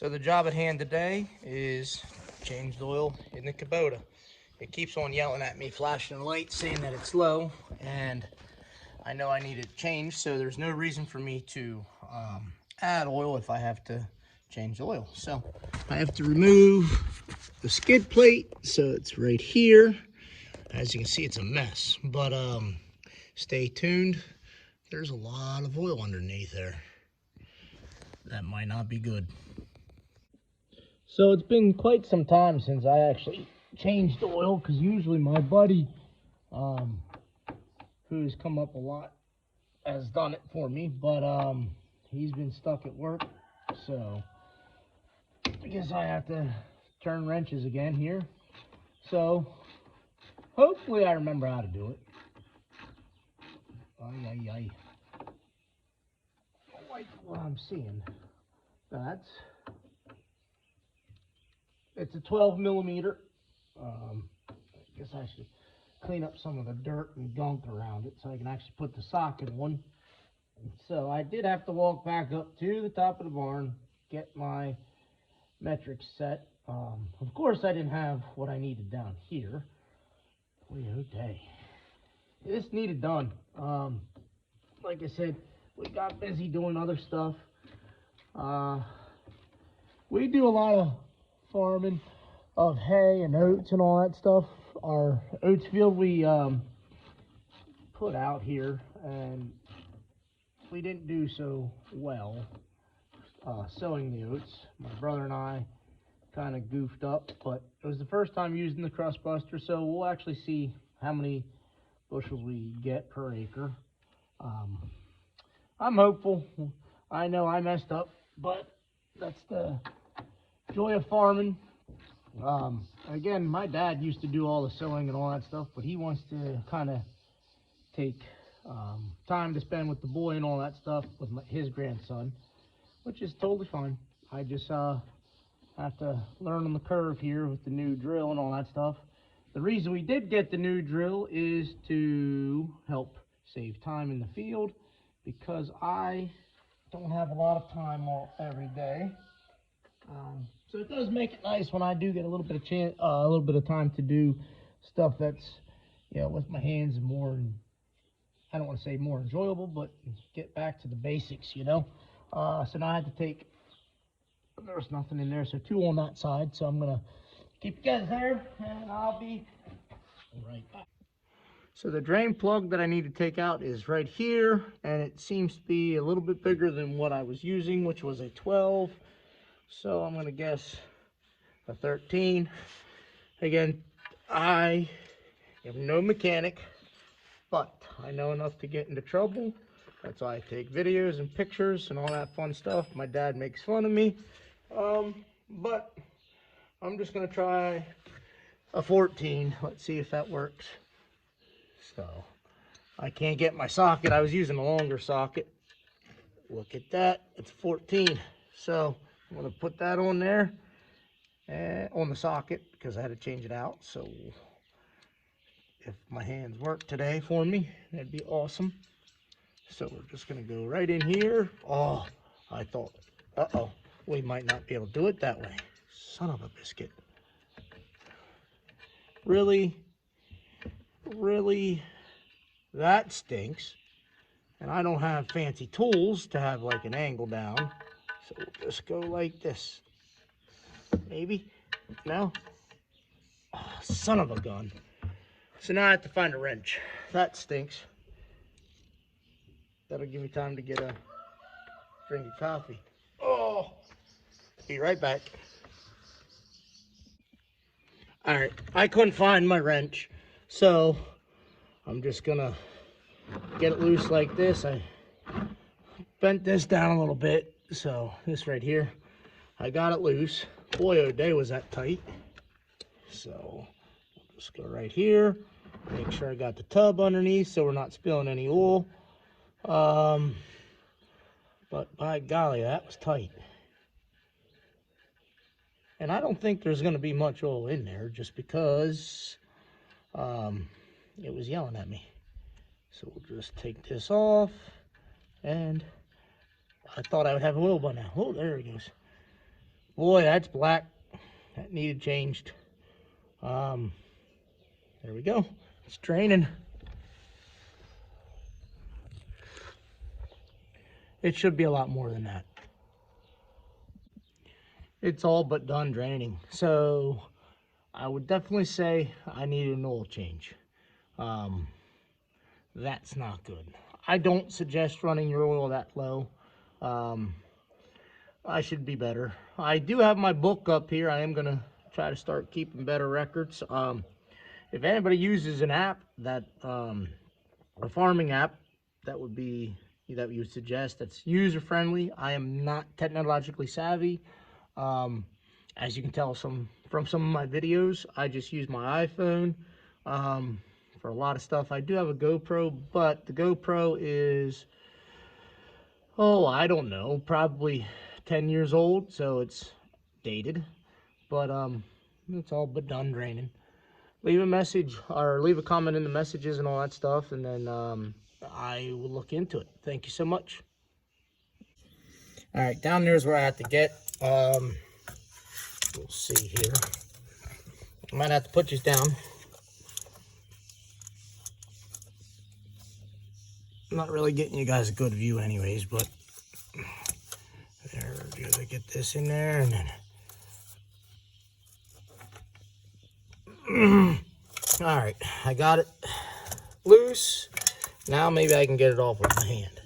So the job at hand today is change the oil in the Kubota. It keeps on yelling at me, flashing the light, saying that it's low, and I know I need it changed, so there's no reason for me to add oil if I have to change the oil. So I have to remove the skid plate, so it's right here. As you can see, it's a mess, but stay tuned. There's a lot of oil underneath there. That might not be good. So it's been quite some time since I actually changed oil, because usually my buddy, who's come up a lot, has done it for me, but he's been stuck at work, so I guess I have to turn wrenches again here. So hopefully I remember how to do it. Ay, ay, ay. I don't like what I'm seeing. It's a 12 millimeter. I guess I should clean up some of the dirt and gunk around it so I can actually put the socket on. So I did have to walk back up to the top of the barn, get my metrics set. Of course I didn't have what I needed down here. Boy, oh day. This needed done. Like I said, we got busy doing other stuff. We do a lot of farming of hay and oats and all that stuff. Our oats field we put out here, and we didn't do so well sowing the oats. My brother and I kind of goofed up, but it was the first time using the crust buster, so we'll actually see how many bushels we get per acre. I'm hopeful. I know I messed up, but that's the joy of farming. Again, my dad used to do all the sewing and all that stuff, but he wants to kind of take time to spend with the boy and all that stuff with his grandson, which is totally fine. I just have to learn on the curve here with the new drill and all that stuff. The reason we did get the new drill is to help save time in the field, because I don't have a lot of time every day. So it does make it nice when I do get a little bit of time to do stuff that's, with my hands and more, I don't want to say more enjoyable, but get back to the basics, So now I had to take, there was nothing in there, so 2 on that side. So I'm gonna keep you guys there, and I'll be right back. So the drain plug that I need to take out is right here, and it seems to be a little bit bigger than what I was using, which was a 12. So I'm gonna guess a 13. Again, I am no mechanic, but I know enough to get into trouble. That's why I take videos and pictures and all that fun stuff. My dad makes fun of me, but I'm just gonna try a 14. Let's see if that works. So I can't get my socket. I was using a longer socket. Look at that, it's 14. So I'm gonna put that on there and on the socket, because I had to change it out. So if my hands work today for me, that'd be awesome. So we're just gonna go right in here. Oh, I thought, uh-oh, we might not be able to do it that way. Son of a biscuit. Really? That stinks. And I don't have fancy tools to have like an angle down. So we'll just go like this. Maybe? No? Oh, son of a gun. So now I have to find a wrench. That stinks. That'll give me time to get a drink of coffee. Oh, be right back. All right, I couldn't find my wrench, so I'm just gonna get it loose like this. I bent this down a little bit, so this right here, I got it loose. Boy, oh day was that tight. So I'll just go right here, make sure I got the tub underneath so we're not spilling any oil. But by golly, that was tight. And I don't think there's going to be much oil in there, just because it was yelling at me. So we'll just take this off, and I thought I would have oil by now. Oh, there it goes. Boy, that's black. That needed changed. There we go. It's draining. It should be a lot more than that. It's all but done draining. So I would definitely say I need an oil change. That's not good. I don't suggest running your oil that low. I should be better. I do have my book up here. I am gonna try to start keeping better records. If anybody uses an app that, a farming app, that would be, that you would suggest, that's user friendly. I am not technologically savvy. As you can tell from some of my videos, I just use my iPhone for a lot of stuff. I do have a GoPro, but the GoPro is, oh, I don't know, probably 10 years old, so it's dated. But it's all but done draining. Leave a message or leave a comment in the messages and all that stuff, and then I will look into it. Thank you so much. All right, down there is where I have to get. We'll see here. I might have to put these down. I'm not really getting you guys a good view anyways, but there, gotta get this in there, and then all right, I got it loose. Now maybe I can get it off with my hand.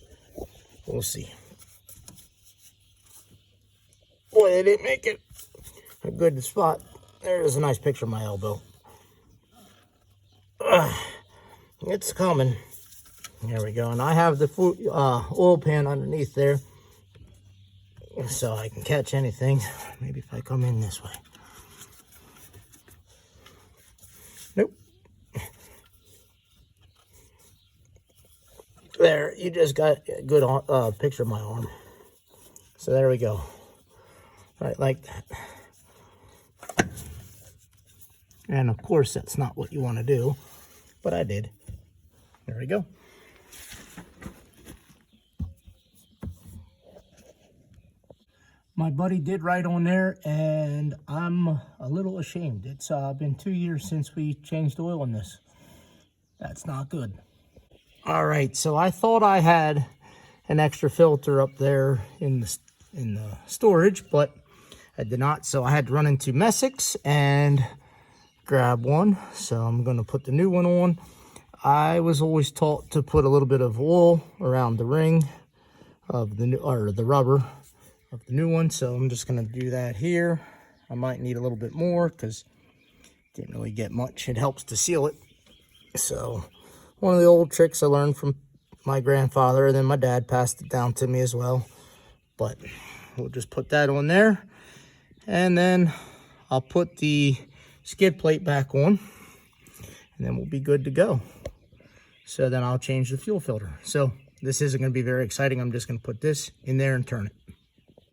We'll see. Boy, they didn't make it a good spot. There's a nice picture of my elbow. It's coming. There we go. And I have the oil pan underneath there, so I can catch anything. Maybe if I come in this way. Nope. There, you just got a good picture of my arm. So there we go. Right like that. And of course, that's not what you want to do, but I did. There we go. My buddy did write on there, and I'm a little ashamed. It's been 2 years since we changed oil in this. That's not good. All right, so I thought I had an extra filter up there in the storage, but I did not. So I had to run into Messick's and grab one. So I'm going to put the new one on. I was always taught to put a little bit of oil around the ring of the new, or the rubber of the new one. So I'm just going to do that here. I might need a little bit more because didn't really get much. It helps to seal it. So one of the old tricks I learned from my grandfather, and then my dad passed it down to me as well. But we'll just put that on there, and then I'll put the skid plate back on, and then we'll be good to go. So then I'll change the fuel filter. So this isn't going to be very exciting. I'm just going to put this in there and turn it.